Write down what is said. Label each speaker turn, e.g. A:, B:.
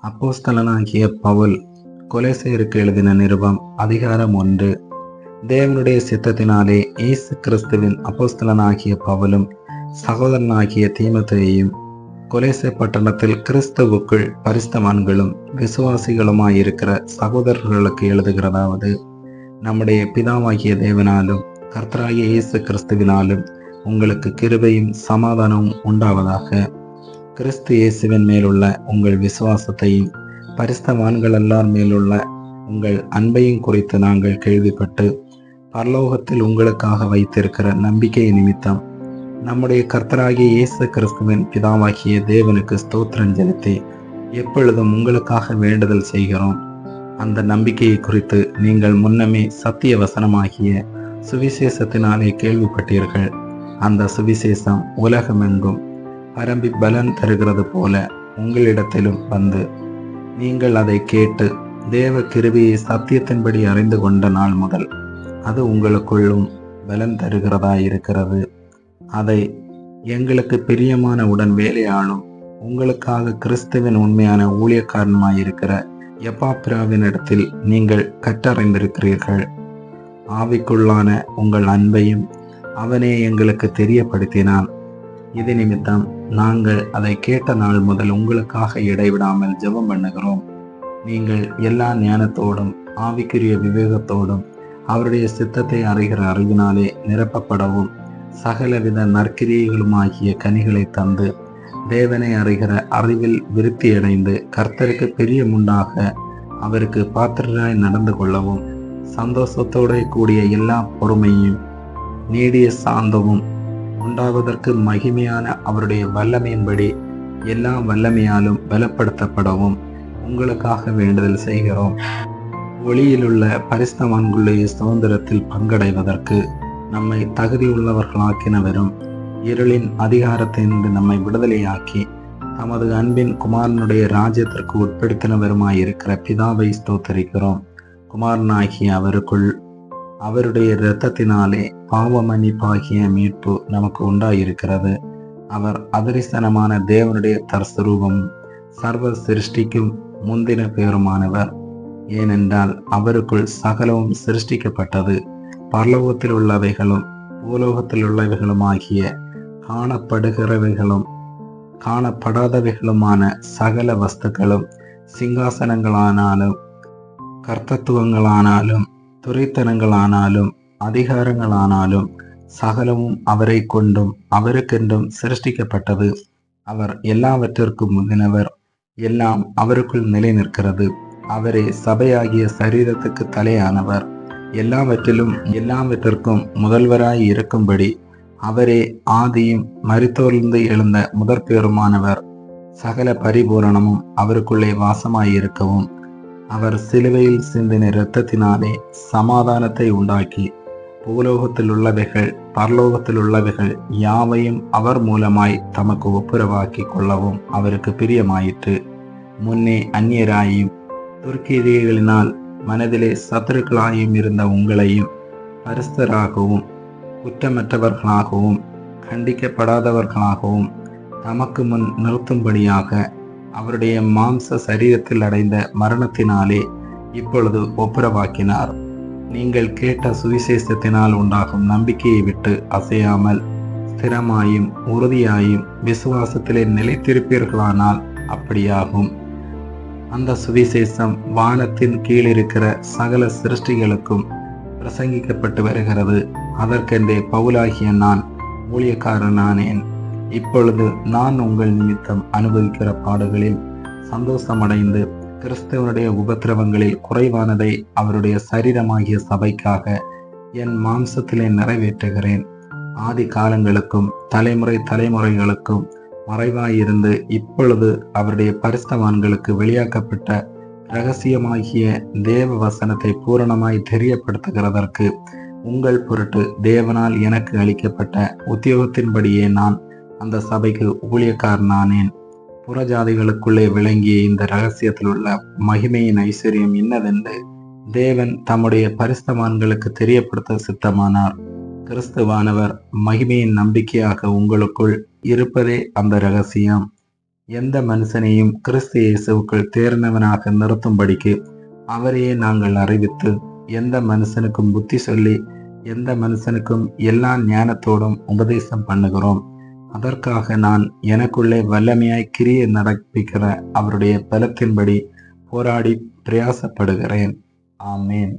A: அப்போஸ்தலனாகிய பவுல் கொலோசையருக்கு எழுதின நிருபம் அதிகாரம் 1. தேவனுடைய சித்தத்தினாலே இயேசு கிறிஸ்துவின் அப்போஸ்தலனாகிய பவுலும் சகோதரனாகிய தீமோத்தேயுவும் கொலோசை பட்டணத்தில் கிறிஸ்துவுக்குள் பரிசுத்தவான்களும் விசுவாசிகளுமாயிருக்கிற சகோதரர்களுக்கு எழுதுகிறதாவது: நம்முடைய பிதாவாகிய தேவனாலும் கர்த்தராகிய இயேசு கிறிஸ்துவினாலும் உங்களுக்கு கிருபையும் சமாதானமும் உண்டாவதாக. கிறிஸ்து இயேசுவின் மேலுள்ள உங்கள் விசுவாசத்தையும் பரிசுத்தவான்கள் எல்லார் மேலுள்ள உங்கள் அன்பையும் குறித்து நாங்கள் கேள்விப்பட்டு பரலோகத்தில் உங்களுக்காக வைத்திருக்கிற நம்பிக்கை நிமித்தம் நம்முடைய கர்த்தராகிய இயேசு கிறிஸ்துவின் பிதாவாகிய தேவனுக்கு ஸ்தோத்திரம் செலுத்தி எப்பொழுதும் உங்களுக்காக வேண்டுதல் செய்கிறோம். அந்த நம்பிக்கையை குறித்து நீங்கள் முன்னமே சத்திய வசனமாகிய சுவிசேஷத்தினாலே கேள்விப்பட்டீர்கள். அந்த சுவிசேஷம் உலகமெங்கும் பரம்பி பலன் தருகிறது போல உங்களிடத்திலும் வந்து நீங்கள் அதை கேட்டு தேவ கிருபையை சத்தியத்தின்படி அறிந்து கொண்ட நாள் முதல் அது உங்களுக்குள்ளும் பலன் தருகிறதாயிருக்கிறது. அதை எங்களுக்கு பிரியமான உடன் வேலையாளும் உங்களுக்காக கிறிஸ்துவின் உண்மையான ஊழியக்காரனுமாயிருக்கிற எப்பாப்பிராவினிடத்தில் நீங்கள் கற்றறிந்திருக்கிறீர்கள். ஆவிக்குள்ளான உங்கள் அன்பையும் அவனே எங்களுக்கு தெரியப்படுத்தினான். இது நிமித்தம் நாங்கள் அதை கேட்ட நாள் முதல் உங்களுக்காக இடைவிடாமல் ஜெபம் பண்ணுகிறோம். நீங்கள் எல்லா ஞானத்தோடும் ஆவிக்குரிய விவேகத்தோடும் அவருடைய சித்தத்தை அறிகிற அறிவினாலே நிரப்பப்படவும் சகலவித நற்கிரியைகளுமாகிய கனிகளை தந்து தேவனை அறிகிற அறிவில் விருத்தியடைந்து கர்த்தருக்கு பிரியமுண்டாக அவருக்கு பாத்திரராய் நடந்து கொள்ளவும் சந்தோஷத்தோடு கூடிய எல்லா பொறுமையும் நீடிய சாந்தமும் உண்டாவதற்கு மகிமையான அவருடைய வல்லமையின்படி எல்லா வல்லமையாலும் பலப்படுத்தப்படவும் உங்களுக்காக வேண்டுதல் செய்கிறோம். ஒளியிலுள்ள பரிசுத்தவான்களுடைய சுதந்திரத்தில் பங்கடைவதற்கு நம்மை தகுதியுள்ளவர்களாக்கினவரும் இருளின் அதிகாரத்திலிருந்து நம்மை விடுதலையாக்கி தமது அன்பின் குமாரனுடைய ராஜ்யத்திற்கு உட்படுத்தினவருமாயிருக்கிற பிதாவை ஸ்தோத்தரிக்கிறோம். குமாரனாகிய அவருக்குள் அவருடைய இரத்தத்தினாலே பாவ மன்னிப்பாகிய மீட்பு நமக்கு உண்டாயிருக்கிறது. அவர் அதரிசனமான தேவனுடைய தற்ஸ்வரூபம் சர்வ சிருஷ்டிக்கும் முந்தின பேருமானவர். ஏனென்றால் அவருக்குள் சகலமும் சிருஷ்டிக்கப்பட்டது, பரலோகத்தில் உள்ளவைகளும் பூலோகத்தில் உள்ளவைகளுமாகிய காணப்படுகிறவைகளும் காணப்படாதவைகளுமான சகல வஸ்துக்களும் சிங்காசனங்களானாலும் கர்த்தத்துவங்களானாலும் துரைத்தனங்களானாலும் அதிகாரங்களானாலும் சகலமும் அவரை கொண்டும் அவருக்கென்றும் சிருஷ்டிக்கப்பட்டது. அவர் எல்லாவற்றிற்கும் முந்தினவர். எல்லாம் அவருக்குள் நிலை நிற்கிறது. அவரே சபையாகிய சரீரத்துக்கு தலையானவர். எல்லாவற்றிற்கும் முதல்வராய் இருக்கும்படி அவரே ஆதியும் மரித்தோர்ந்து எழுந்த முதற்பேருமானவர். சகல பரிபூரணமும் அவருக்குள்ளே வாசமாயிருக்கவும் அவர் சிலுவையில் சிந்தின இரத்தத்தினாலே சமாதானத்தை உண்டாக்கி பூலோகத்தில் உள்ளவைகள் பரலோகத்தில் உள்ளவைகள் யாவையும் அவர் மூலமாய் தமக்கு ஒப்புரவாக்கி கொள்ளவும் அவருக்கு பிரியமாயிற்று. முன்னே அந்நியராயும் துர்க்கிரியைகளினால் மனதிலே சத்துருக்களாயும் இருந்த உங்களையும் பரிசுத்தராகவும் குற்றமற்றவர்களாகவும் கண்டிக்கப்படாதவர்களாகவும் தமக்கு முன் நிறுத்தும்படியாக அவருடைய மாம்ச சரீரத்தில் அடைந்த மரணத்தினாலே இப்பொழுது ஒப்புரவாக்கினார். நீங்கள் கேட்ட சுவிசேஷத்தினால் உண்டாகும் நம்பிக்கையை விட்டு அசையாமல் ஸ்திரமாயும் உறுதியாயும் விசுவாசத்திலே நிலைத்திருப்பீர்களானால் அப்படியாகும். அந்த சுவிசேஷம் வானத்தின் கீழ் இருக்கிற சகல சிருஷ்டிகளுக்கும் பிரசங்கிக்கப்பட்டு வருகிறது. அதற்கென்றே பவுலாகிய நான் ஊழியக்காரனானேன். இப்பொழுது நான் உங்கள் நிமித்தம் அனுபவிக்கிற பாடுகளில் சந்தோஷமடைந்து கிறிஸ்தவனுடைய உபத்திரவங்களில் குறைவானதை அவருடைய சரீரமாகிய சபைக்காக என் மாம்சத்திலே நிறைவேற்றுகிறேன். ஆதி காலங்களுக்கும் தலைமுறைகளுக்கும் மறைவாயிருந்து இப்பொழுது அவருடைய பரிசுத்தவான்களுக்கு வெளியாக்கப்பட்ட இரகசியமாகிய தேவ வசனத்தை பூரணமாய் தெரியப்படுத்துகிறதற்கு உங்கள் பொருட்டு தேவனால் எனக்கு அளிக்கப்பட்ட உத்தியோகத்தின்படியே நான் அந்த சபைக்கு ஊழியக்காரனானேன். புறஜாதிகளுக்குள்ளே விளங்கிய இந்த இரகசியத்தில் உள்ள மகிமையின் ஐஸ்வர்யம் இன்னதென்று தேவன் தம்முடைய பரிசுத்தவான்களுக்கு தெரியப்படுத்த சித்தமானார். கிறிஸ்துவானவர் மகிமையின் நம்பிக்கையாக உங்களுக்குள் இருப்பதே அந்த இரகசியம். எந்த மனுஷனையும் கிறிஸ்து இயேசுவுக்குள் தேர்ந்தவனாக நிறுத்தும்படிக்கு அவரையே நாங்கள் அறிவித்து, எந்த மனுஷனுக்கும் புத்தி சொல்லி, எந்த மனுஷனுக்கும் எல்லா ஞானத்தோடும் உபதேசம் பண்ணுகிறோம். அதற்காக நான் எனக்குள்ளே வல்லமையாய் கிரியை நடப்பிக்கிற அவருடைய பலத்தின்படி போராடி பிரயாசப்படுகிறேன். ஆமேன்.